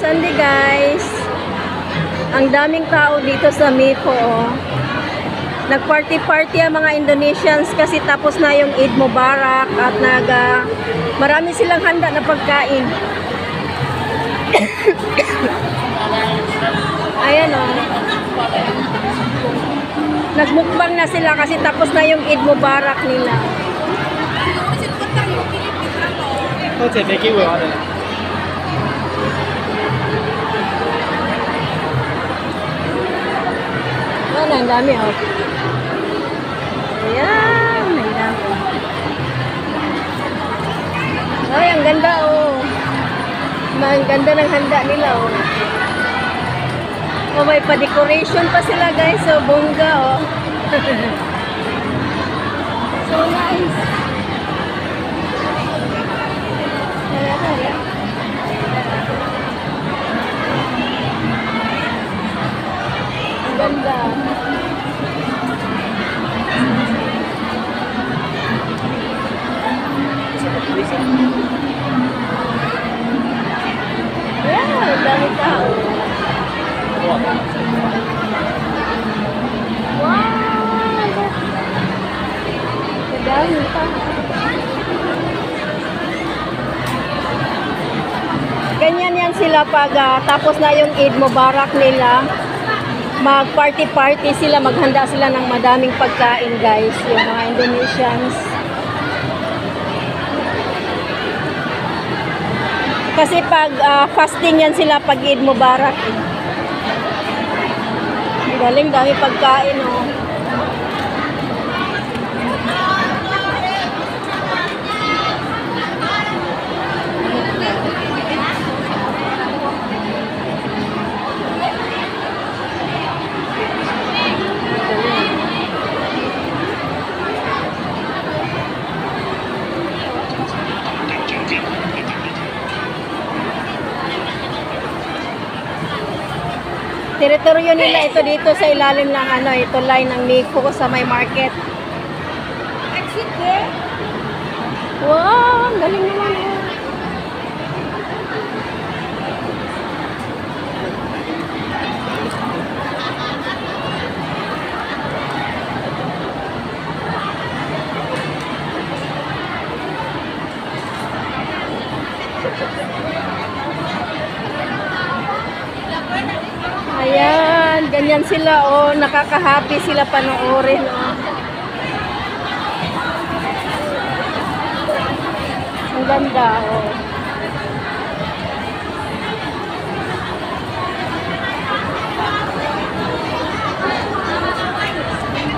Sunday guys. Ang daming tao dito sa Miko. Oh. Nag-party-party ang mga Indonesians kasi tapos na yung Eid Mubarak at marami silang handa na pagkain. Ayan o. Nagmukbang na sila kasi tapos na yung Eid Mubarak nila. Ano, ang dami o. Ayan, ang dami. Ay, ang ganda oh. Ang ganda ng handa nila oh. Oh, may pa-decoration pa sila guys. So, bongga oh. So nice. Ang ganda. Yeah, ang dami tao. Wow! Kadami pa. Ganyan yan sila pag tapos na yung Eid Mubarak nila. Mag-party-party sila, maghanda sila ng madaming pagkain guys. Yung mga Indonesians. Kasi pag fasting yan sila pag Eid Mubarak. Galing dami pagkain oh. Teritoryo nila ito dito sa ilalim ng ito line ng Miko sa may market. Exit there. Wow, ang galing naman oh. Ayan, ganyan sila oh, nakaka-happy sila panoorin oh. Ang ganda oh.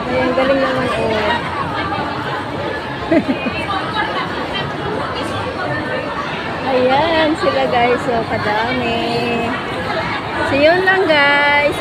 Ayan, galing naman oh. Ayan sila guys, oh, kadami. So yun lang guys.